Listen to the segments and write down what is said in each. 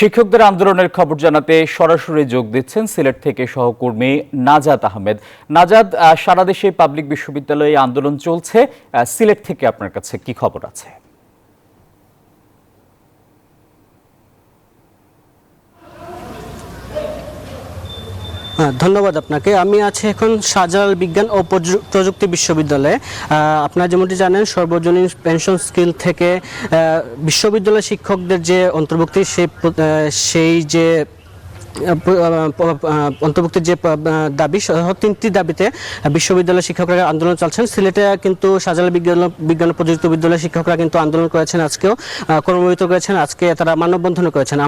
শিক্ষকদের আন্দোলনের খবর জানাতে সরাসরি যোগ দিচ্ছেন সিলেট থেকে সহকর্মী নাজাত আহমেদ। নাজাত, সারা দেশে পাবলিক বিশ্ববিদ্যালয়ে আন্দোলন চলছে, সিলেট থেকে আপনার কাছে কি খবর আছে? ধন্যবাদ আপনাকে। আমি আছি এখন শাহজালাল বিজ্ঞান ও প্রযুক্তি বিশ্ববিদ্যালয়ে। আপনারা যেমনটি জানেন, সর্বজনীন পেনশন স্কিল থেকে বিশ্ববিদ্যালয় শিক্ষকদের যে অন্তর্ভুক্তি সেই যে অন্তর্ভুক্তির যে দাবি সহ 3টি দাবিতে বিশ্ববিদ্যালয় শিক্ষকরা আন্দোলন চালছেন। সিলেটে কিন্তু শাহজালাল বিজ্ঞান ও প্রযুক্তি বিদ্যালয়ের শিক্ষকরা কিন্তু আন্দোলন করেছেন, আজকেও কর্মরত করেছেন, আজকে তারা মানববন্ধন করেছেন।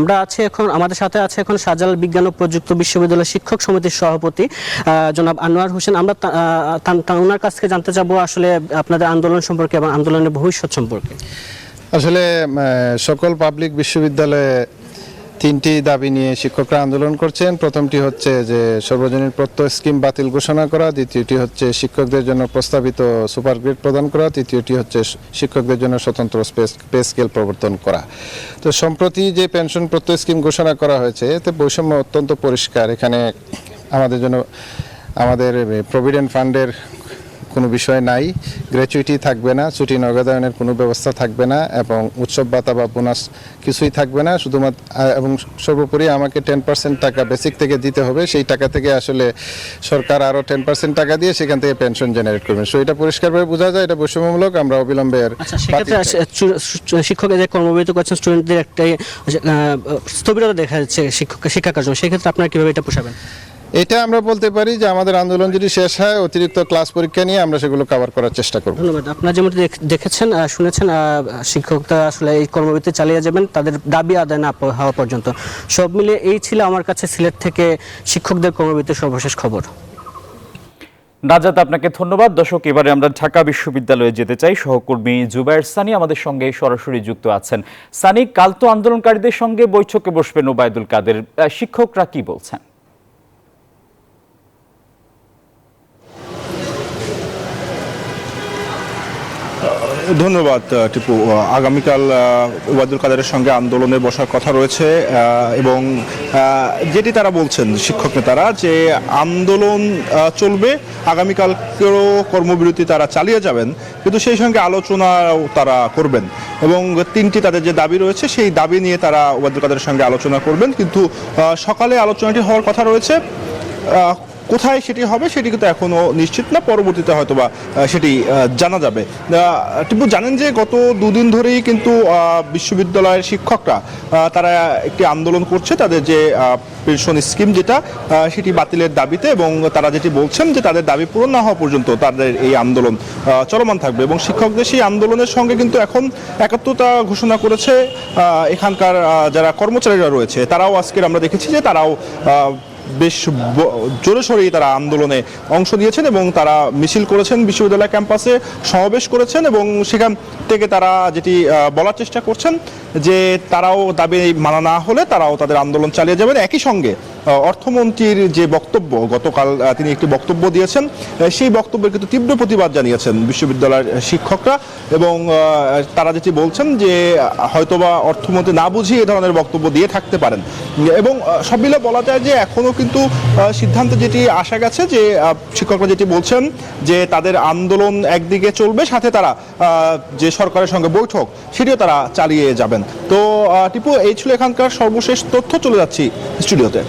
আমাদের সাথে আছে এখন শাহজালাল বিজ্ঞান ও প্রযুক্তি বিশ্ববিদ্যালয় শিক্ষক সমিতির সভাপতি জনাব আনোয়ার হোসেন। আমরা ওনার কাছ থেকে জানতে চাবো আসলে আপনাদের আন্দোলন সম্পর্কে এবং আন্দোলনের ভবিষ্যৎ সম্পর্কে। আসলে সকল পাবলিক বিশ্ববিদ্যালয়ে 3টি দাবি নিয়ে শিক্ষকরা আন্দোলন করছেন। প্রথমটি হচ্ছে যে সর্বজনীন প্রত্যয় স্কিম বাতিল ঘোষণা করা, দ্বিতীয়টি হচ্ছে শিক্ষকদের জন্য প্রস্তাবিত সুপার গ্রেড প্রদান করা, তৃতীয়টি হচ্ছে শিক্ষকদের জন্য স্বতন্ত্র পে স্কেল প্রবর্তন করা। তো সম্প্রতি যে পেনশন প্রত্যয় স্কিম ঘোষণা করা হয়েছে, এতে বৈষম্য অত্যন্ত পরিষ্কার। এখানে আমাদের প্রভিডেন্ট ফান্ডের কোনো বিষয় নাই, গ্র্যাচুইটি থাকবে না, ছুটি নগদায়নের কোনো ব্যবস্থা থাকবে না, এবং উৎসব ভাতা বা বোনাস কিছুই থাকবে না। শুধুমাত্র এবং সর্বোপরি আমাকে 10% টাকা বেসিক থেকে দিতে হবে। সেই টাকা থেকে আসলে সরকার আরও 10% টাকা দিয়ে সেখান থেকে পেনশন জেনারেট করবেন। সো এটা পরিষ্কারভাবে বোঝা যায় এটা বৈষম্যমূলক। আমরা অবিলম্বে শিক্ষকের যে কর্মবিরতি করছেন স্টুডেন্টদের একটাই স্থবিরতা দেখা যাচ্ছে শিক্ষা কার্য, সেক্ষেত্রে আপনারা কীভাবে এটা পোষাবেন? এটা আমরা বলতে পারি যে আমাদের আন্দোলন যদি শেষ হয়, অতিরিক্ত ক্লাস পরীক্ষা নিয়ে আমরা সেগুলো কভার করার চেষ্টা করব। ধন্যবাদ। আপনারা যেমন দেখেছেন শুনেছেন, শিক্ষকরা আসলে এই কর্মবিরতি চালিয়ে যাবেন তাদের দাবি আদায় না হওয়া পর্যন্ত। সব মিলে এই ছিল আমার কাছে সিলেট থেকে শিক্ষকদের কর্মবিরতির সর্বশেষ খবর। নাজাত, আপনাকে ধন্যবাদ। দর্শক, এবারে আমরা ঢাকা বিশ্ববিদ্যালয়ে যেতে চাই। সহকর্মী জুবায়ের সানি আমাদের সঙ্গে সরাসরি যুক্ত আছেন। সানি, কাল তো আন্দোলনকারীদের সঙ্গে বৈঠকে বসবেন ওবায়দুল কাদের, শিক্ষকরা কি বলছেন? ধন্যবাদ টিপু। আগামীকাল ওবায়দুল কাদেরের সঙ্গে আন্দোলনে বসার কথা রয়েছে, এবং যেটি তারা বলছেন শিক্ষক নেতারা যে আন্দোলন চলবে, আগামীকালকেও কর্মবিরতি তারা চালিয়ে যাবেন, কিন্তু সেই সঙ্গে আলোচনাও তারা করবেন, এবং 3টি তাদের যে দাবি রয়েছে সেই দাবি নিয়ে তারা ওবায়দুল কাদেরের সঙ্গে আলোচনা করবেন। কিন্তু সকালে আলোচনাটি হওয়ার কথা রয়েছে, কোথায় সেটি হবে সেটি কিন্তু এখনও নিশ্চিত না, পরবর্তীতে হয়তোবা সেটি জানা যাবে। টিপু, জানেন যে গত 2 দিন ধরেই কিন্তু বিশ্ববিদ্যালয়ের শিক্ষকরা তারা একটি আন্দোলন করছে তাদের যে পেনশন স্কিম যেটা সেটি বাতিলের দাবিতে, এবং তারা যেটি বলছেন যে তাদের দাবি পূরণ না হওয়া পর্যন্ত তাদের এই আন্দোলন চলমান থাকবে, এবং শিক্ষকদের সেই আন্দোলনের সঙ্গে কিন্তু এখন একাত্মতা ঘোষণা করেছে এখানকার যারা কর্মচারীরা রয়েছে। তারাও আজকের আমরা দেখেছি যে তারাও বেশ জোরে সোরেই তারা আন্দোলনে অংশ নিয়েছেন, এবং তারা মিছিল করেছেন, বিশ্ববিদ্যালয় ক্যাম্পাসে সমাবেশ করেছেন, এবং সেখান থেকে তারা যেটি বলার চেষ্টা করছেন যে তারাও দাবি মানা না হলে তারাও তাদের আন্দোলন চালিয়ে যাবেন। একই সঙ্গে অর্থমন্ত্রীর যে বক্তব্য, গতকাল তিনি একটি বক্তব্য দিয়েছেন, সেই বক্তব্যের কিন্তু তীব্র প্রতিবাদ জানিয়েছেন বিশ্ববিদ্যালয়ের শিক্ষকরা, এবং তারা যেটি বলছেন যে হয়তোবা অর্থমন্ত্রী না বুঝিয়ে এ ধরনের বক্তব্য দিয়ে থাকতে পারেন, এবং সব মিলে বলা যায় যে এখনও কিন্তু সিদ্ধান্ত যেটি আসা গেছে যে শিক্ষকরা যেটি বলছেন যে তাদের আন্দোলন একদিকে চলবে, সাথে তারা যে সরকারের সঙ্গে বৈঠক সেটিও তারা চালিয়ে যাবেন। তো টিপু, এই ছিল এখানকার সর্বশেষ তথ্য। চলে যাচ্ছি স্টুডিওতে।